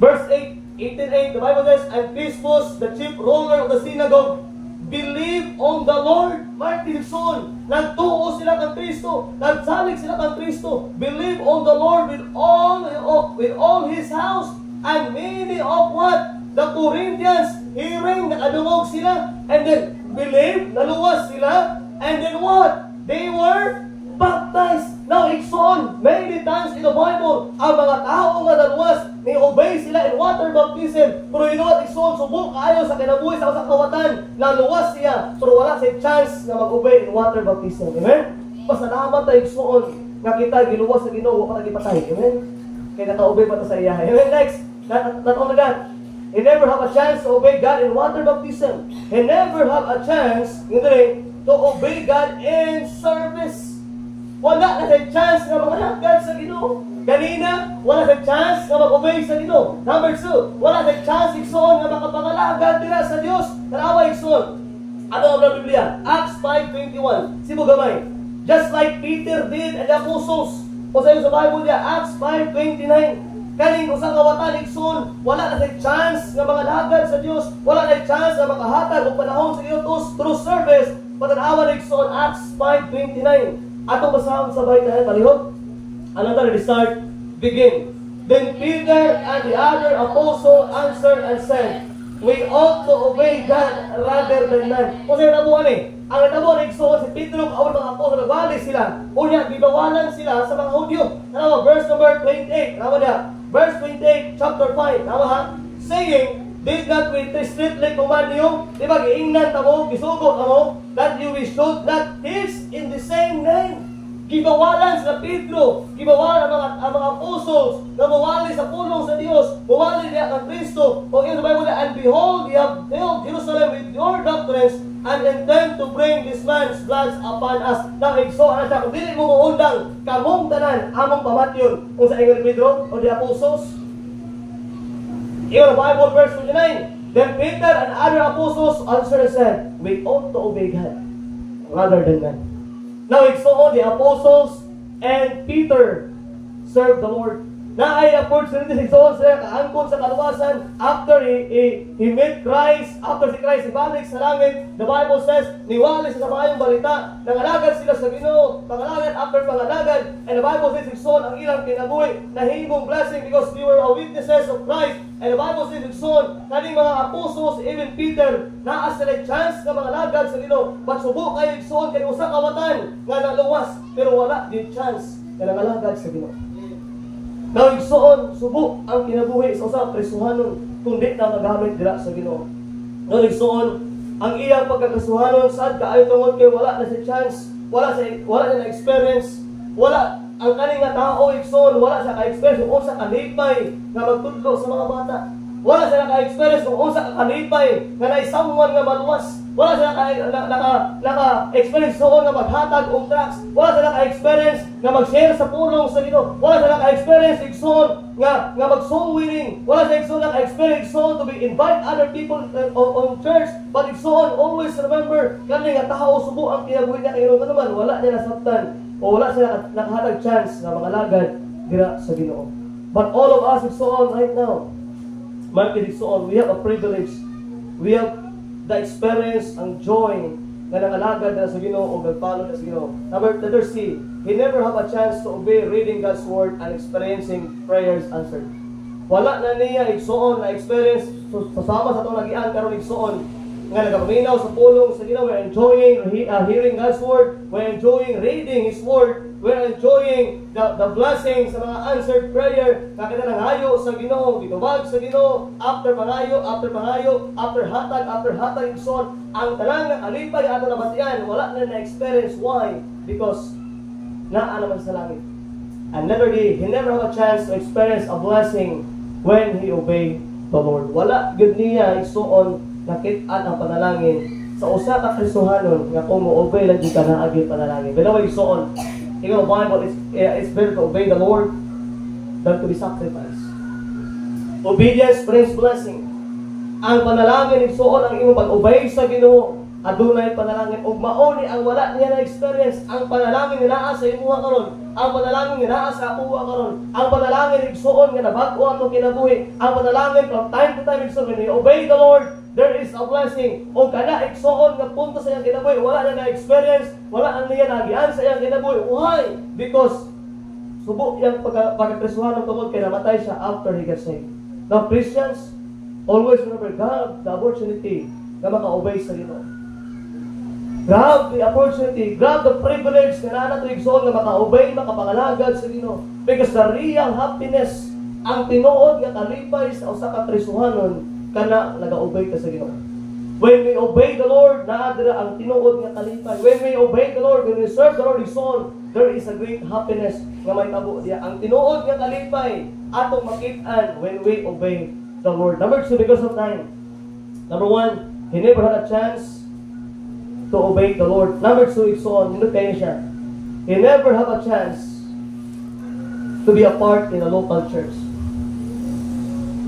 verse 8, 18:8, the Bible says, and Crispus, the chief ruler of the synagogue, believe on the Lord. Martin son, nagtuo sila kang Kristo, nagsalig sila kang Kristo. Believe on the Lord with all his house. And many of what? The Corinthians, hearing, nakadungog sila, and then believe, naluwas sila, and then what? They were baptized. Now, igsoon, many times in the Bible, ang mga tao nga naluwas, ni-obey sila in water baptism. Pero you know what, igsoon, subok kayo sa kinabuhi sa usang kawatan, naluwas siya, pero wala siya chance na mag-obey in water baptism. Amen? Pasalamat tayo igsoon, nga kita giluwas sa Ginoo, wala nagipatay. Amen? kaya naka-obey pa to sa iya. And then next, not only that, he never have a chance to obey God in water baptism. He never have a chance, to obey God in service. Wala na sa chance na mangalagad sa Ginoo. Kanina, wala sa chance na mag-obey sa Ginoo. Number 2, wala sa chance igsoon na makapangalagad dira sa Dios. Tanawa igsoon. Ano ang Biblia? Acts 5:21. Sibo gamay. Just like Peter did and the apostles. O sa Bible niya, Acts 5:29. Kaning usa ka watan igsoon, wala na sa chance nga mangalagad sa Dios. Wala na chance na makahatag og panahon sa Dios through service. Patanawa igsoon Acts 5:29. Atong basahon sabay tayo palihog. Anong tayo start? Begin. Then Peter and the other apostle answered and said, we ought to obey God rather than man. Kung sa'yo nabuhan ang nabuhan igsoon si Pedro, ang mga apostol, nagbali sila. Unya, bibawalan sila sa mga Hudyo. Tanawa, verse number 28. Tanawa niya. Verse 28, chapter 5. Tanawa ha? Saying, did not we strictly command you? Diba, giingnan tamo, gisugot tamo, that you should not teach in the same name. Gibawalan sa Pedro, gibawalan ang mga apostles na mawali sa pulong sa Dios, mawali niya ang Kristo. O in the Bible, and behold, ye have filled Jerusalem with your doctrines and intend to bring this man's blood upon us. Now, igsoon na siya, kung dili mo muundang, kamong tanan, among pamatyon, kung sa ingon ni Pedro o the apostles. In the Bible, verse 29, then Peter and other apostles answered and said, we ought to obey God rather than man. Now, igsoon, the apostles and Peter served the Lord. Na ay opportunity si igsoon sila kaangkon sa kaluwasan after he met Christ, after si Christ ibalik sa langit. The Bible says, niwali sa mayong balita, nangalagad sila sa Ginoo, pangalagad after pangalagad, and the Bible says igsoon ang ilang kinabuhi na himong blessing because they were witnesses of Christ. And the Bible says igsoon, kaning mga apostles, even Peter, naa sila chance nga mangalagad sa Ginoo. But subo kayo igsoon kay usa ka watan nga naluwas, pero wala din chance nga nangalagad sa Ginoo. Now igsoon, subo ang kinabuhi sa usa ka prisuhanon kung di na magamit dira sa Ginoo. Now igsoon, ang iyang pagkakasuhanon sad kaayo tungod kay wala na sa chance, wala na experience, wala ang kaning nga tao igsoon, wala sa ka-experience kung unsa kalipay nga magtudlo sa mga bata. Wala sila ka-experience kung unsa kalipay nga naisamuan nga maluwas. Wala sila ka-experience noon nga maghatag og tracts. Wala sila ka-experience nga mag-share sa pulong sa Ginoo. Wala sila ka-experience igsoon nga mag-soul winning. Wala sila igsoon ka-experience igsoon to be invite other people on church. But igsoon, always remember, kani nga tao subo ang kinabuhi niya kay Ginoo naman, wala niya nasabtan o wala sila nakahatag chance nga mangalagad dira sa Ginoo. But all of us igsoon right now, market igsoon, we have a privilege. We have the experience, ang joy nga nangalagad na sa Ginoo o nagpalo na sa Ginoo. Number C, he never have a chance to obey reading God's word and experiencing prayers answered. Wala na niya igsoon na experience kasama sa itong lagian karon igsoon nga nagapaminaw sa pulong sa Ginoo. We're enjoying hearing God's word. We're enjoying reading His word. We're enjoying the blessings sa mga answered prayer na kinanangayo sa Ginoo, gitubag sa Ginoo, after pangayo, after hatag igsoon. Ang talang nga alipay ato nabatian, wala na na-experience. Why? Because naa naman sa langit. Another day, he never have a chance to experience a blessing when he obeyed the Lord. Wala gud niya igsoon nakit-an ang panalangin sa usa ka Kristohanon nga kung mo-obey lang ka na agi panalangin. Pero igsoon, in the Bible, it's better to obey the Lord than to be sacrificed. Obedience brings blessing. Ang panalangin igsoon ang imong pag-obey sa Ginoo, adunay panalangin ug mao ni ang wala niya na experience. Ang panalangin nga naa sa imuha karon, ang panalangin nga naa sa apuha karon, ang panalangin igsoon nga nabag-o ato kinabuhi, ang panalangin from time to time igsoon when you obey the Lord, there is a blessing. O kada igsoon nga punto sa iyang kinabuhi, wala na na-experience, wala na niya nagian sa iyang kinabuhi. Why? Because subo iyang pagkakrisuhan ng tungkol kay namatay siya after he got saved. Now Christians, always remember, grab the opportunity na maka-obey sa Ginoo. Grab the opportunity, grab the privilege na nato igsoon nga maka-obey, makapangalagad sa Ginoo. Because the real happiness, ang tinuod nga kalipay sa usa ka Kristohanon, kana naga-obey ka sa Ginoo. When we obey the Lord, naadira ang tinuod nga kalipay. When we obey the Lord, when we serve the Lord, igsoon, there is a great happiness nga may tabo diya. Ang tinuod nga kalipay atong makit-an when we obey the Lord. Number 2, because of time. Number 1, he never had a chance to obey the Lord. Number 2, igsoon, hindi kayo siya. He never have a chance to be a part in a local church.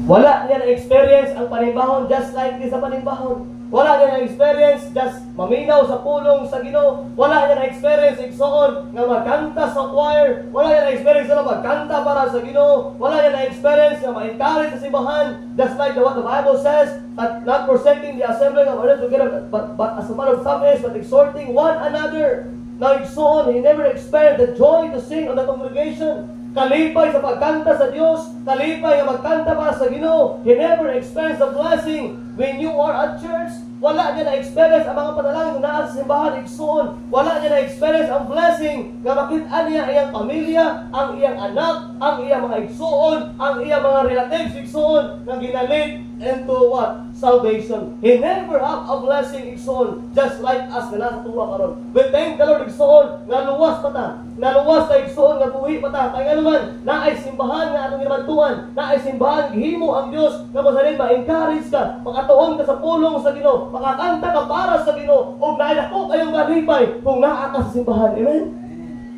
Wala niya na-experience ang panimbahon just like this sa panimbahon. Wala niya na-experience just maminaw sa pulong sa Ginoo. Wala niya na-experience igsoon nga magkanta sa choir. Wala niya na-experience na magkanta para sa Ginoo. Wala niya na-experience na ma-encourage sa simbahan just like what the Bible says, that not forsaking the assembly of others together, but as a matter of some is, but exhorting one another. Now igsoon, he never experienced the joy to sing on the congregation. Kalipay sa pagkanta sa Diyos, kalipay na magkanta para sa Ginoo. He never experienced the blessing when you are at church. Wala niya na-experience ang mga panalangin na sa simbahan, igsoon. Wala niya na-experience ang blessing na makita niya ang iyang pamilya, ang iyang anak, ang iyang mga igsoon, ang iyang mga relatives, igsoon, na ginalit into what? Salvation. He never have a blessing, igsoon, just like us na nasa tuwa karon. We thank the Lord, igsoon, nga luwas pa ta. Naluwas ta, igsoon, nga buhi pa ta. Kaya naman, naay simbahan nga atong ginabantuan, naay simbahan, gihimo ang Diyos, nga masalin ma-encourage ka, makatuon ka sa pulong sa Ginoo, makakanta ka para sa Ginoo, o nainako kayong galipay kung naa ka sa simbahan. Amen?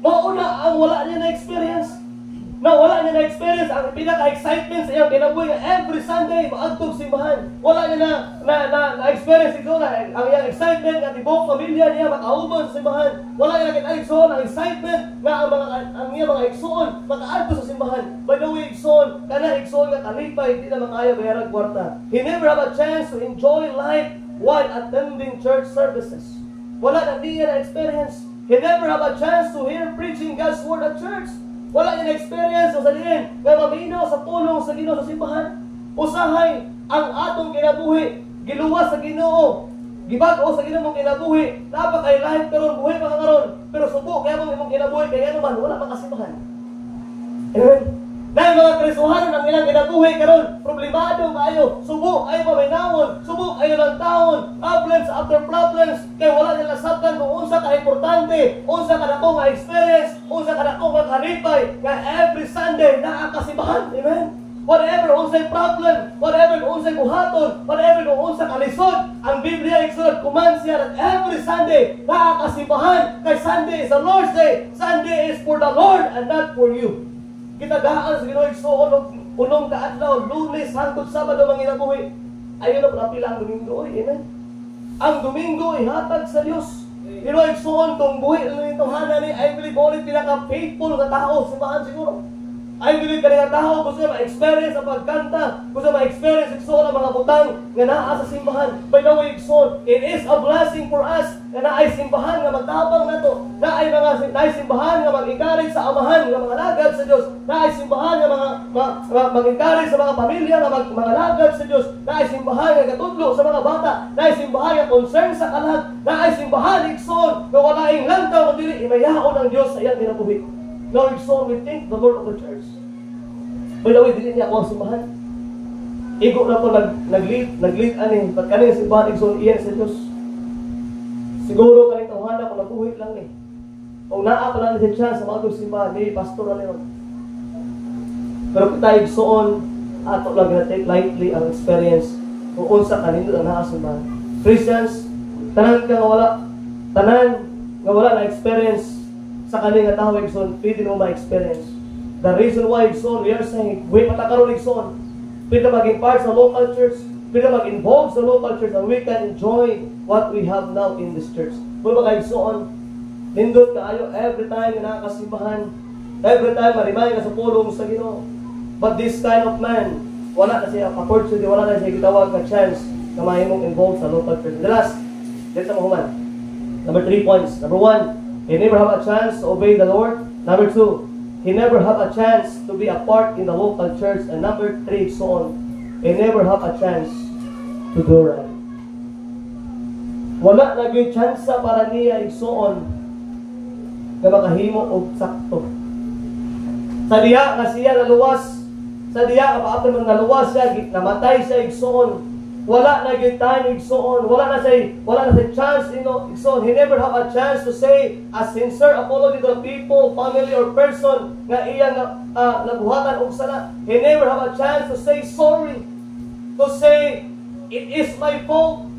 Mauna ang wala niya na-experience. Na wala niya na-experience ang pinaka-excitement sa iyang kinabuhi nga every Sunday maagtog simbahan. Wala niya na-experience ito na ang iyang excitement nga tibok pamilya niya makaubon sa simbahan. Wala niya nakita igsoon ang excitement nga ang iyang mga igsoon makaadto sa simbahan. By the way, igsoon, kana igsoon nga kalipay, hindi na makaya bayarang kwarta. He never have a chance to enjoy life while attending church services. Wala na niya na-experience. He never have a chance to hear preaching God's word at church. Wala niya na-experience sa salin nga maminaw sa pulong sa Ginoo sa simbahan. Usahay ang atong kinabuhi giluwas sa Ginoo, gibag-o sa Ginoo mong kinabuhi. Napakay life karon, buhay pa karon, pero subo kaya mong imong kinabuhi kaya naman wala pa kasimbahan. Amen. Dahil mga Kristohanon ang ilang kinabuhi karon, problemado kayo, subo ay paminawon, subo ay lang taon, problems after problems, kaya wala nila sabtan kung unsa ka importante, unsa ka dako nga experience, unsa ka dako nga karipay, nga every Sunday naakasibahan. Amen. Whatever unsay problem, whatever unsay buhaton, whatever unsa kalisod, ang Biblia igsoon command siya that every Sunday naakasibahan, kay Sunday is the Lord's day. Sunday is for the Lord and not for you. Kitagaan sa Ginoo igsoon og unong kaadlaw, Lunes hangtod Sabado mga inabuhi. Ayon na pila ang Domingo, amen. Ang Domingo ihatag sa Dios. Ginoo igsoon tong buhi ni tawhana ni I believe only pinaka faithful nga tao simbahan siguro. I believe kanang tao gusto ma-experience ang pagkanta, gusto ma-experience igsoon ang mga butang nga naa sa simbahan. By the way, igsoon, it is a blessing for us na naay simbahan nga magtabang nato, naay simbahan nga mag-encourage sa amahan nga mga lagab sa Dios, naay simbahan nga mag-encourage sa mga pamilya nga mga lagab sa Dios, naay simbahan nga katudlo sa mga bata, naay simbahan nga concern sa kalag, naay simbahan igsoon nga walaing lantaw kundi imayaon ang Dios sa iyang kinabuhi. Now, igsoon, we thank the Lord of the church. By the way, dili niya ako ang simbahan. Igo na po nag-lead ani, pag kaning simbahan igsoon iyan sa Dios. Siguro kaning tawhana kung nabuhi lang ni. Kung naa pa lang si chance sa mga simbahan, ni pastor na niyon. Pero kita igsoon, ato lang na-take lightly ang experience kung unsa kanindot ang naa simbahan. Christians, tanan nga wala na experience sa kanila nga tao igsoon, pwede mo ma-experience. The reason why igsoon, we are saying, we patakaroon igsoon, pwede maging part sa local church, pwede mag-involve sa local church, and we can enjoy what we have now in this church. Kung baka igsoon, nindot kaayo every time na nakakasimbahan, every time marimay ka sa pulong sa Ginoo. But this kind of man, wala na siya opportunity, wala na siya gitawag na chance na mahimong involved sa local church. The last, let's mahuman. Number 3 points. Number 1, he never have a chance to obey the Lord. Number 2, he never have a chance to be a part in the local church. And number 3, so on, he never have a chance to do right. Wala naging chance para niya igsoon na makahimo og sakto. Sa diha nga siya naluwas, sa diha nga paapon man naluwas siya, namatay siya igsoon. wala na gyud time igsoon, wala na say chance, igsoon. He never have a chance to say a sincere apology to the people, family or person nga iya nabuhatan og sala. He never have a chance to say sorry, to say it is my fault,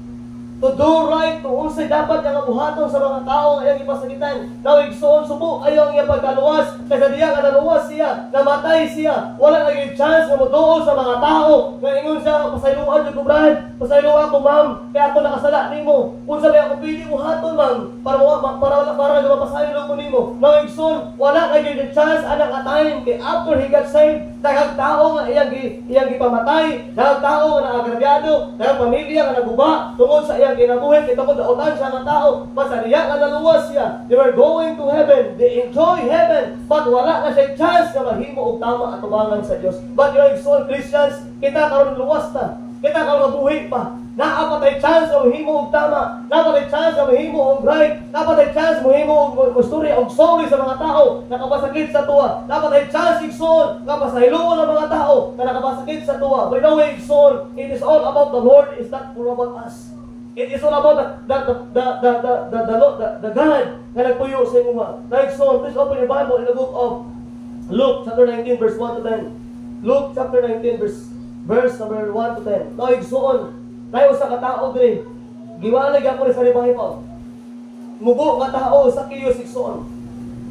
to do right, to unsay dapat nga buhaton sa mga tao nga iyang ipasakitan. Now igsoon subo ayo ang iyang pagkaluwas, kaysa diya nga naluwas siya, namatay siya, wala na gyud chance nga moduol sa mga tao nga ingon siya, pasayloan jud ko brad, pasayloan ko ma'am, kaya ako nakasala nimo. Unsa ba ako pili mo haton ma'am para mapasaylo ko nimo. Now igsoon wala na gyud chance ana ka time kay after he got saved, daghang tao nga iyang gipamatay, daghang tao nga naagrabyado, daghang pamilya nga naguba tungod sa iyang kinabuhi kay tungod dautan siya nga tao, basta diya nga naluwas siya. They were going to heaven, they enjoy heaven, but wala na siya chance nga mahimo og tama atubangan sa Dios. But igsoon Christians, kita karon luwas ta, kita karon mabuhi pa. Naapatay chance nga mahimo og tama, naapatay chance nga mahimo og right, naapatay chance mahimo og istorya og sorry sa mga tao na nakapasakit sa tuwa, naapatay chance igsoon nga pasahiluon ang mga tao na nakapasakit sa tuwa. By the way, igsoon, it is all about the Lord, it's not for about us. It is all about the God na nagpuyo sa inyo. Like so, please open your Bible in the book of Luke chapter 19 verse 1 to 10. Luke chapter 19 verse number 1 to 10. Now igsoon, tayo sa katao diri. Giwalag ako ni sa libahay pa. Mubo nga tao sa kiyos igsoon.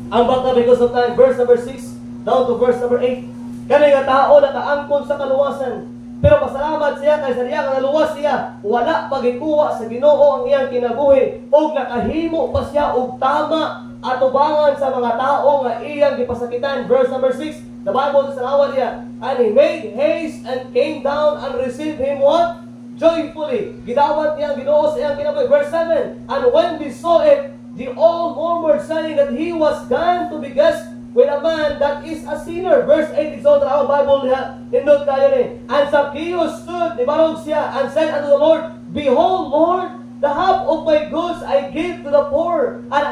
Ang baka because of time, verse number 6 down to verse number 8. Kani nga tao nakaangkon sa kaluwasan. Pero pasalamat siya kay sa diya nga naluwas siya, wala pagikuha sa Ginoo ang iyang kinabuhi, og nakahimo pa siya og tama atubangan sa mga tao nga iyang gipasakitan. Verse number 6, the Bible says niya, and he made haste and came down and received him what? Joyfully. Gidawat niya ang Ginoo sa iyang kinabuhi. Verse 7, and when they saw it, they all murmured, saying that he was gone to be guest with a man that is a sinner. Verse 8, it's all the Bible niya. Hindot kayo ni. And Zacchaeus stood, nibarog siya, and said unto the Lord, behold, Lord, the half of my goods I give to the poor, and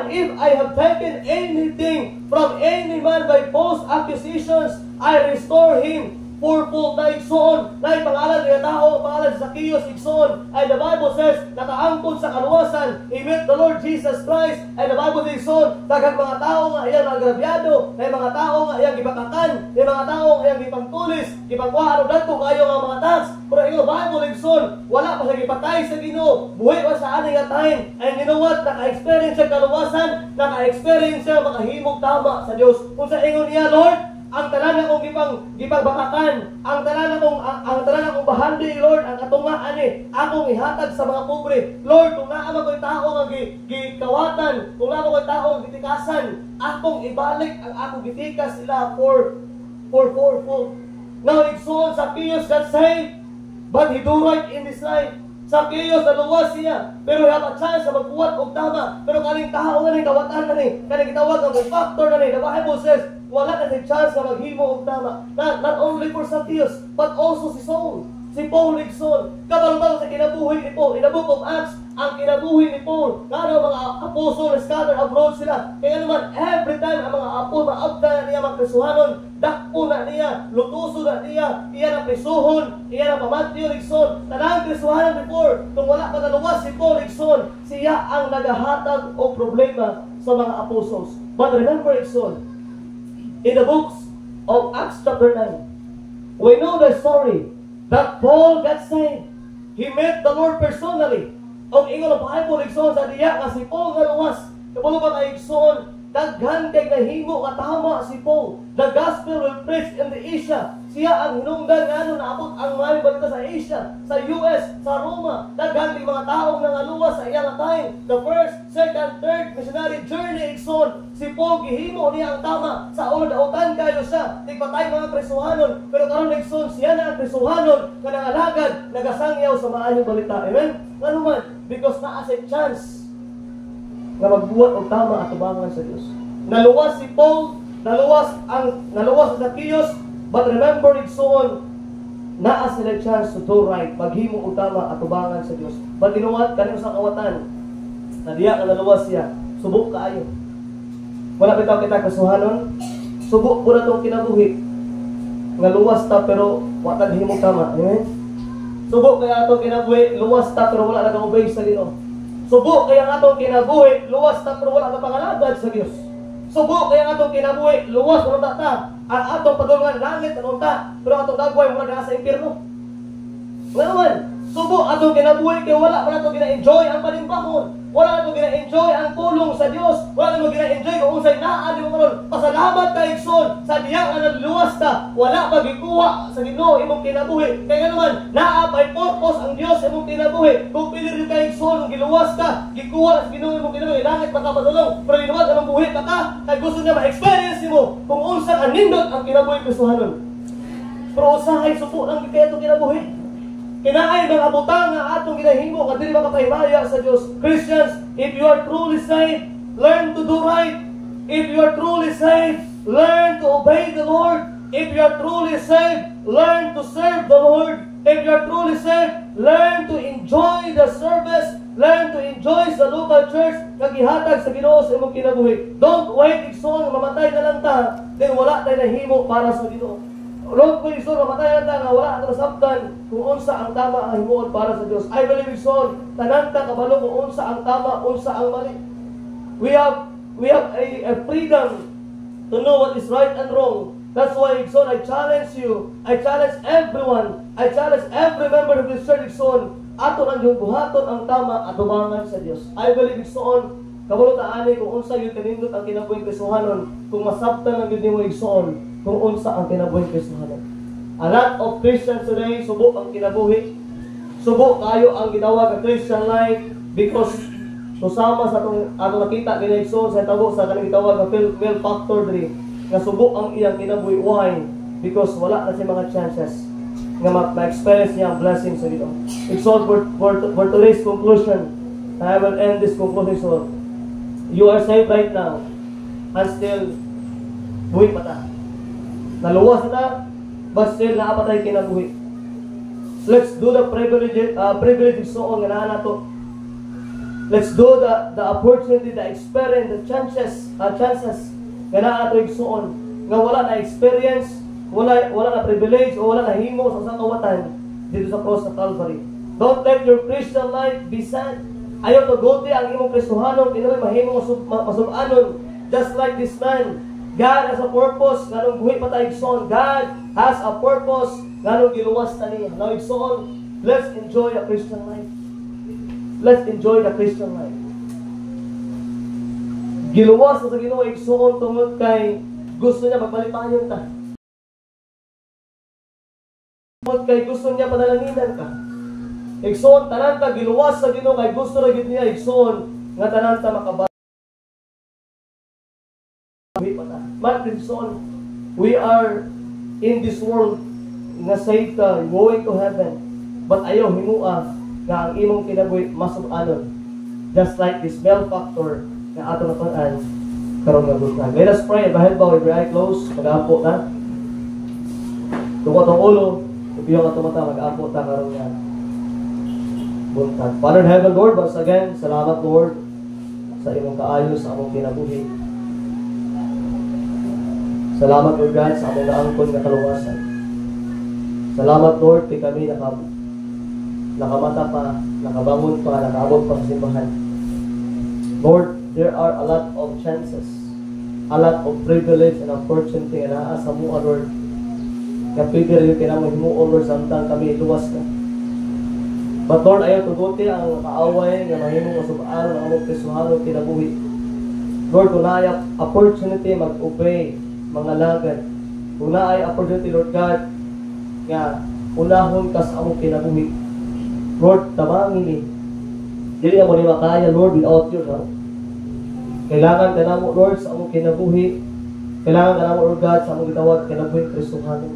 if I have taken anything from any man by false accusations, I restore him fourfold. Na igsoon, na pangalan ng tao, pangalan sa Zacchaeus igsoon, and the Bible says, nakaangkon sa kaluwasan, he met the Lord Jesus Christ, and the Bible says igsoon, daghang mga tao nga iyang agrabyado, na mga tao nga iyang gibakakan, na mga tao nga iyang gipangtulis, gipangkuha ano dagko kayo nga mga tax. Pero iyong Bible igsoon, wala pa siya gipatay sa Ginoo, buhay pa sa aning nga time, and you know what, naka-experience siya kaluwasan, naka-experience siya makahimog tama sa Dios. Kung sa ingon niya, Lord, ang tanan akong gipangbakan, ang tanan akong bahandi, Lord, ang katungaan ni akong ihatag sa mga pobre. Lord, kung naa man ko'y tao nga gikawatan, kung naa man ko'y tao nga gitikasan, akong ibalik ang akong gitikas sila for. Now igsoon, Zacchaeus got saved, but he do right in this life. Zacchaeus naluwas siya, pero have a chance na magbuhat og tama. Pero kaning tao na ni, kawatan na ni, kaning gitawag ng factor na ni, the Bible says, wala na si chance na maghimo og tama. Not only for Zacchaeus, but also si Saul. Si Paul igsoon. Kabalbal sa kinabuhi ni Paul. In the book of Acts, ang kinabuhi ni Paul. Kano mga apostol na scattered abroad sila. Kaya naman, every time ang mga apostol maabda na niya magkasuhanon, dakpo na niya, lutuso na niya, iya na prisuhon, iya na pamatyo igsoon. Tanang prisuhanan before, kung wala pa naluwas si Paul igsoon, siya ang nagahatag o problema sa mga apostles. But remember igsoon, in the books of Acts chapter 9, we know the story that Paul got saved. He met the Lord personally. Ang ingon ang Bible igsoon sa diya nga si Paul nga luwas. Kabalo ba ka igsoon, daghan kay nahimo nga tama si Paul. The gospel will preach in the Asia. Siya ang hinungdan nga naabot ang mga balita sa Asia, sa US, sa Roma. Daghan kay mga taong nangaluwas sa iyang time. The first, second, third missionary journey igsoon. Si Paul gihimo niya ang tama sa ulod-utan kayo siya. Tigpatay mga prisuhanon, pero karon igsoon siya na ang prisuhanon nga nangalagad nagasangyaw sa maayong balita. Amen. Ngano man, because naa sa chance na magbuhat og tama at tubangan sa Dios. Naluwas si Paul, naluwas si Zacchaeus, but remember igsoon, naa sila chance to do right, maghimo og tama at tubangan sa Dios. But you know what, kanino sa kawatan, na diya ka naluwas siya, subok kaayo. Wala bitaw kita kasuhanon, subok po na itong kinabuhi. Naluwas ta pero wa ta himo tama. Amen? Subo kaya atong kinabuhi, luwas ta pero wala nag-obey sa Ginoo. Subo kaya atong kinabuhi, luwas ta pero wala na pangalagad sa Dios. Subo kaya atong kinabuhi, luwas unta ta. Ang atong padulungan langit unta, pero atong dagway mura na sa impierno. Nga naman, subo atong kinabuhi kay wala pa nato gina-enjoy ang panimbahon. Wala nato gina-enjoy ang tulong sa Dios. Wala nato gina-enjoy kung unsay naa di mo karon. Pasalamat ka igsoon sa diya nga luwas ta. Wala pa gikuha sa Ginoo imong kinabuhi. Kaya naman naa pay purpose ang Dios sa imong kinabuhi. Kung pili ka igsoon giluwas ka, gikuha sa Ginoo imong kinabuhi, langit makapadulong. Pero ginuwag ang buhi pa ka kay gusto niya ma-experience nimo kung unsa ka nindot ang kinabuhi Kristohanon. Pero usahay subo lang kay atong kinabuhi. Kinaay mga butang nga atong ginahimo nga dili makapahimaya sa Dios. Christians, if you are truly saved, learn to do right. If you are truly saved, learn to obey the Lord. If you are truly saved, learn to serve the Lord. If you are truly saved, learn to enjoy the service. Learn to enjoy sa local church kag ihatag sa Ginoo sa imong kinabuhi. Don't wait igsoon mamatay na lang ta, then wala tay nahimo para sa Ginoo. Lord ko igsoon mamatay na ta nga wala ta nasabtan kung unsa ang tama ang himuon para sa Dios. I believe igsoon tanan ta kabalo kung unsa ang tama, unsa ang mali. We have a freedom to know what is right and wrong. That's why igsoon I challenge you. I challenge everyone. I challenge every member of this church igsoon. Ato ang yung buhaton ang tama at tumangan sa Dios. I believe igsoon kabalo ta ani kung unsa yung kanindot ang kinabuhi Kristohanon, kung masabtan ang gid nimo igsoon kung unsa ang kinabuhi Kristohanon. A lot of Christians today subok ang kinabuhi. Subok kayo ang gitawag nga Christian life because susama sa atong nakita ginigsoon sa tabo sa kanang gitawag nga Phil factor diri nga subok ang iyang kinabuhi. Why? Because wala na siya mga chances nga ma-experience niya ang blessing sa Ginoo. It's all for today's conclusion. I will end this conclusion so you are saved right now and still buhi pa ta. Naluwas na, but still naapatay kinabuhi. Let's do the privilege so nga naa nato. Let's do the opportunity, the experience, the chances nga naa nato igsuon nga wala na experience, wala na privilege o wala na himo sa usang kawatan dito sa cross sa Calvary. Don't let your Christian life be sad. Ayaw to gulti ang imong Kristohanon, kinoy mahimo masub-anon. Just like this man, God has a purpose nganong buhi pa tayo igsoon. God has a purpose nganong giluwas ta niya. Now igsoon, let's enjoy a Christian life. Let's enjoy the Christian life. Giluwas sa Ginoo igsoon tungod kay gusto niya magpalipayon ta. Tungod kay gusto niya panalanginan ka. Igsoon tanan ta giluwas sa Ginoo kay gusto ra gid niya igsoon nga tanan ta makabati. We are in this world nga saved ka, going to heaven, but ayaw himua nga ang imong kinabuhi masub-anon, just like this bell factor nga ato napan karon nga buntag. Let us pray. Bahid ba with your eye closed, mag-aampo ta. Tukot ang ulo, upiyong ato mata, mag-aampo ta karon nga buntag. Father in heaven, Lord, once again, salamat Lord sa imong kaayo sa among kinabuhi. Salamat Lord God sa among naangkon nga kaluwasan. Salamat Lord kay kami nakamata pa, nakabangon pa, nakaabot pa sa simbahan. Lord, there are a lot of chances, a lot of privilege and opportunity na naa sa mo, Lord. Kapigir yung kinamahimo, Lord, samtang kami luwas ka. But Lord, ayaw tuguti ang kaaway nga mahimong masubaan ang among Kristohanon kinabuhi. Lord, kung naay opportunity mag-obey mga lagad, kung naay opportunity, Lord God, nga unahon ka sa among kinabuhi, Lord, tamangin ni dili na mo ni makaya, Lord, without you, no? Kailangan ka na mo, Lord, sa among kinabuhi. Kailangan ka na mo, Lord God, sa among gitawag kinabuhi Kristohanon.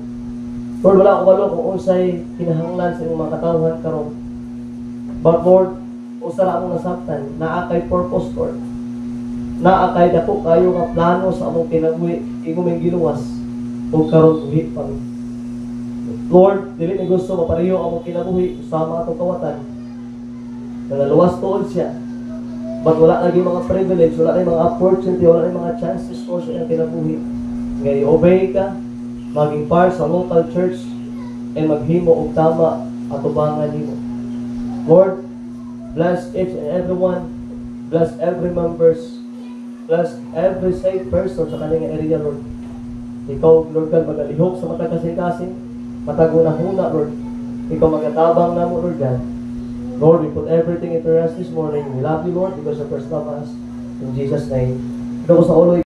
Lord, wala ko malo kung unsay kinahanglan sa imong mga katawhan karon. But Lord, usara among nasabtan, naa kay purpose, Lord. Naa kay dako kayo nga plano sa among kinabuhi, iguming giluwas ug karon buhi pa. Lord, dili ni gusto mapareho among kinabuhi usama atong kawatan. Nalaluwas tuod siya. But wala lagi mga privilege, wala lagi mga opportunity, wala lagi mga chances for sa iyang kinabuhi. Ngay obey ka, maging part sa local church, and maghimo og tama atubangan nimo. Lord, bless each and everyone. Bless every members. Bless every saved person sa kanilang area, Lord. Ikaw, Lord God, magalihok sa mata kasing-kasing, mataguna-huna, Lord. Ikaw magatabang na mo, Lord God. Lord, we put everything into rest this morning. We love you, Lord, because you first love us. In Jesus' name. Ito ko sa ulo